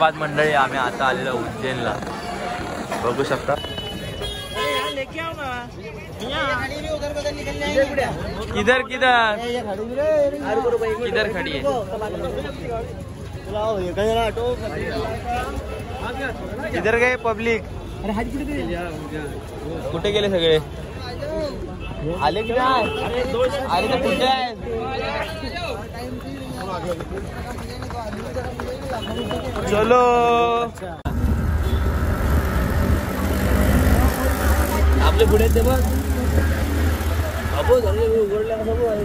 औरंगाबाद मंडळी, आम्ही आता आलेलो उज्जैनला, बघू शकता। किधर किधर किधर खड़ी है, किधर गए पब्लिक, कुठे गेले सगळे, आले की नाही, आले तर कुठे आहे, चलो आपले पुढे ते बघ, अबो झाले उघडल्या का बघू आहे,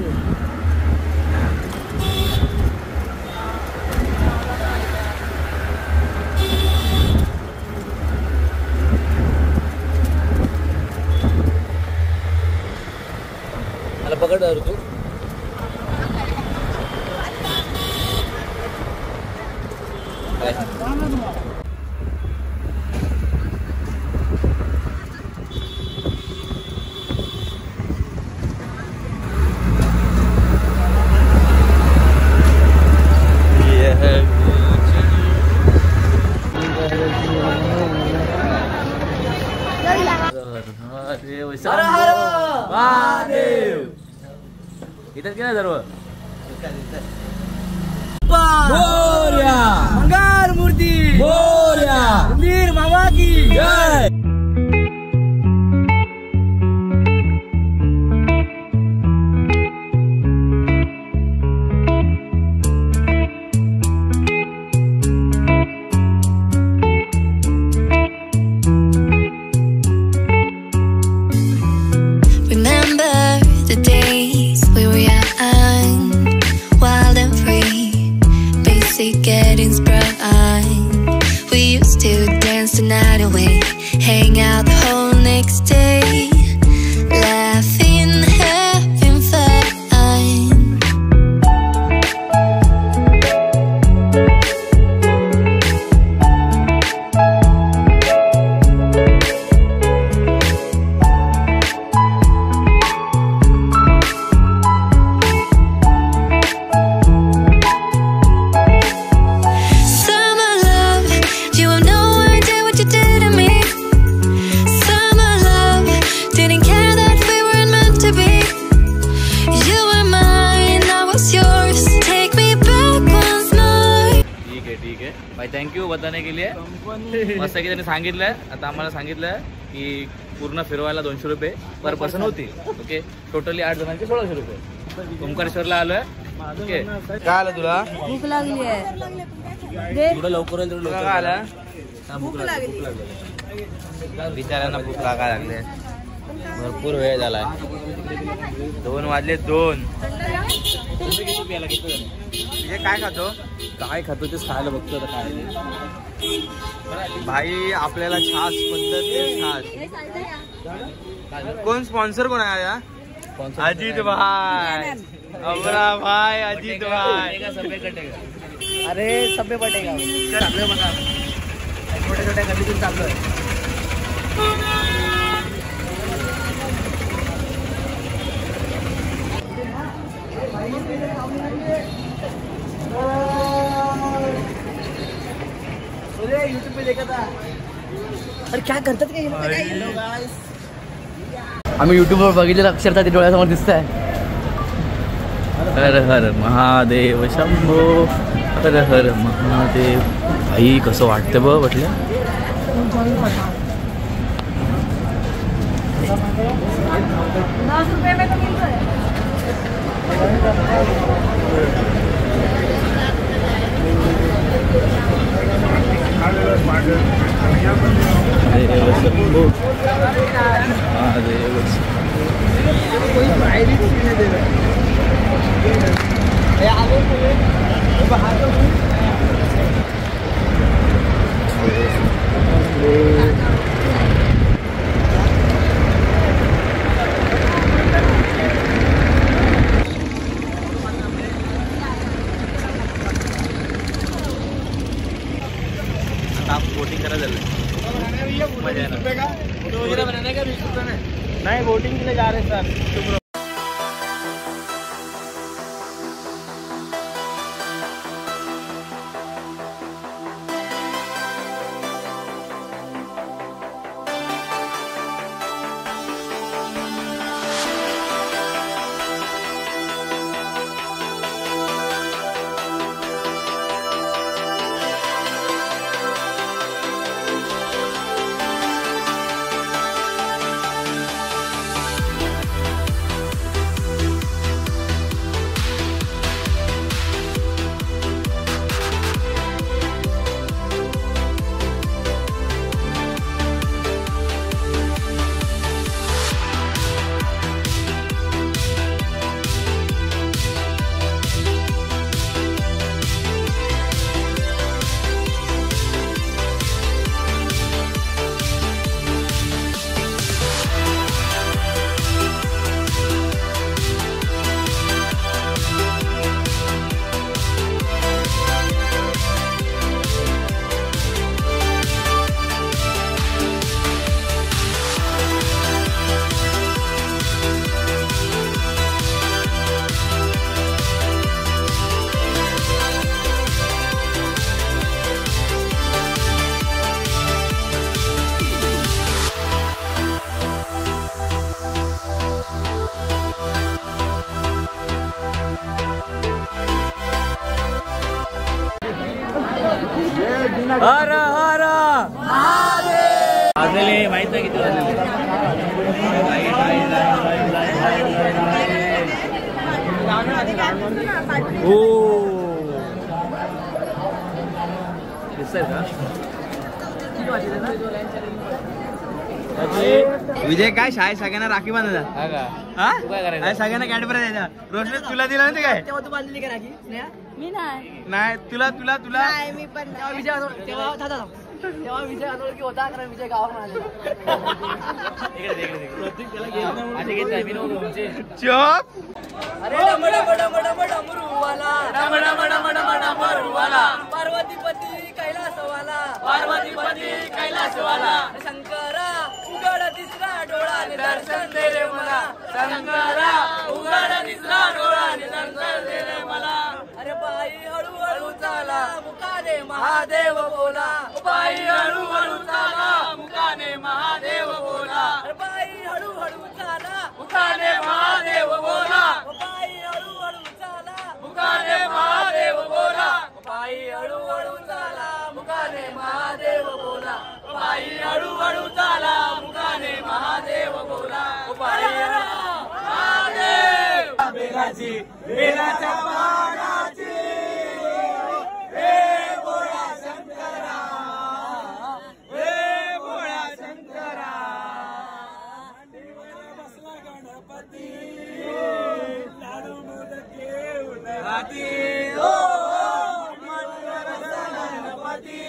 मला पकड तू इथं की नाही सर्व मंगल मूर्ती मंदिर मामा की जय। Getting sprung, we used to dance the night away, hang out the whole next day, laughing, having fun. Thank you बताने के लिए, मस्त की त्यांनी सांगितलंय, आता आम्हाला सांगितलंय की पूर्ण फिरवायला 200 रुपये पर पर्सन होती, ओके, टोटली 8 जणांचे 1600 रुपये। ओंकारेश्वरला आलोय, ओके, काय आलं तुला, भूक लागली आहे, थोडं लवकर येईल, थोडं लवकर आला, भूक लागली, बिचाऱ्यांना भूक लागायला लागले, भरपूर वेळ झालाय, 2 वाजले 2। तुझे काय खातो, काय खातो तेच खायला बघतो काय भाई, आपल्याला छास पद्धत छास, कोण स्पॉन्सर कोण आहे या, अजित भाई, अमरा भाई, अजित भाई, अरे सभ्य पटेगा बघा, छोट्या छोट्या गल्लीतून चाललोय, यूट्यूब पे देखा था, अरे क्या करतात काय, आम्ही युट्यूबवर बघितलेलं अक्षरशः ते डोळ्यासमोर दिसत आहे। हर हर महादेव शंभो, हर हर महादेव। भाई कसं वाटतं बघ म्हटलं, बोटिंग करायला नहीं, बोटिंग के लिए जा रहे सर। हर हर वाजलेले माहित नाही किती वाजलेले. हो दिसतंय का विजय काय शाळेत सगळ्यांना राखी बांधायचा हा का हा तू काय करायचं? सगळ्यांना कॅडबरी द्यायचा. रोशनी तुला दिला नाही काय तेव्हा तू बांधली का राखी स्नेहा? मी नाही नाही तुला तुला तुला नाही, मी पण तेव्हा विजय तेव्हा विजय अनोळखी होता कारण विजय गावात आलेला. माझे घेत नाही मी नव्हतो तुमचे. चोप अरे डमडमडमडमडमरुवाला पार्वतीपती कैलासवाला शंकरा उघड तिसरा डोळा दर्शन दे रे मला शंकरा उघड तिसरा डोळा दर्शन दे रे मला. अरे बाई हळूहळू चाला मुकाने महादेव बोला बाई हळूहळू चाला मुकाने महादेव बोला. अरे बाई हळूहळू चाला मुकाने महादेव बोला बाई हळूहळू चाला मुकाने महादेव बोला बाई हळूहळू चाला मुकाने महादेव बोला बाई हळूहळू चाला मुकाने महादेव बोला बाई महादेव बेलाची बेलाच्या पानाची हे बोळा शंकरा हे बोळा शंकरा बसला गणपती लाडू मोदके उन्हाती ओ मनवर गणपती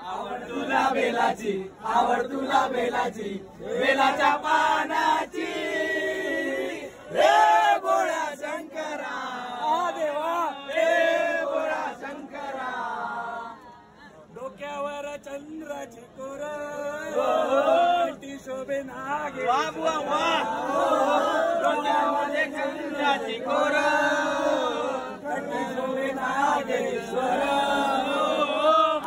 आवड तुला बेलाची आवड तुला बेलाची बेलाच्या पानाची रे बोळा शंकरा देवा रे बोळा शंकरा. डोक्यावर चंद्राची कोर शोभे नागे डोक्यामध्ये चंद्राची कोर शोभे नागेश्वर.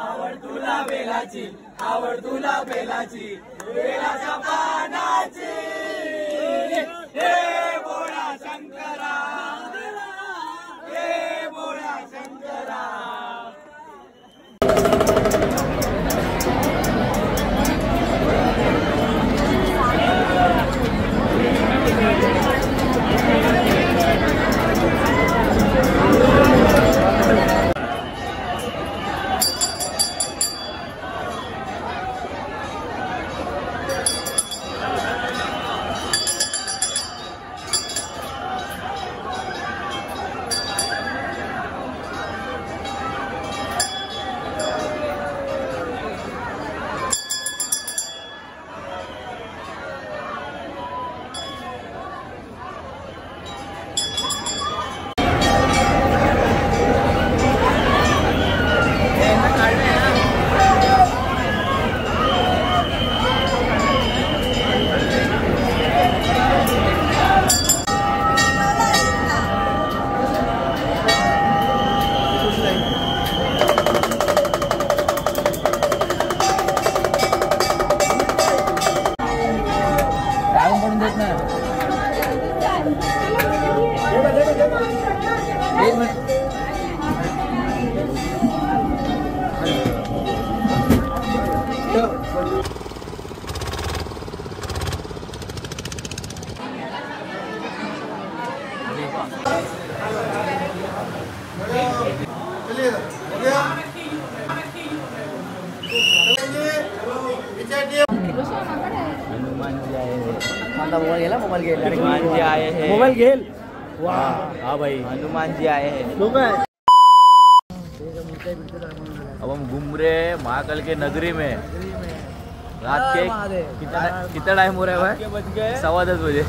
आवड तुला बेलाची आवड तुला बेलाची बेलाच्या पानाची हे बोळा शंकरा हे बोळा शंकरा. मोबाईल गेला हनुमान जी आए हैं. मोबाईल घेल हाँ भाई हनुमान जी आए हैं. लोक आहे अब हम घूम रहे हैं महाकाल के नगरी में. रात के कितना टाइम हो रहा है भाई? 10:15 बजे.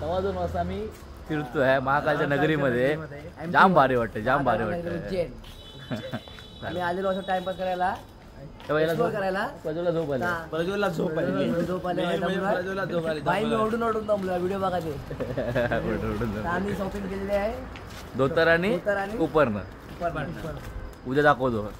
2:10 वाजता मी फिरतोय महाकालच्या नगरीमध्ये. जाम भारी वाटतं जाम भारी वाटतं. आम्ही आलेलो असं टाइमपास करायला explore करायला बाजूला झोप आली. प्रज्वलला झोप आली. प्रज्वलला झोप आली. बाई मी ओढून दमलो व्हिडिओ बघा ते. आम्ही शॉपिंग केलेली आहे धोतर आणि धोतर आणि उपरनं. उद्या दाखवतो.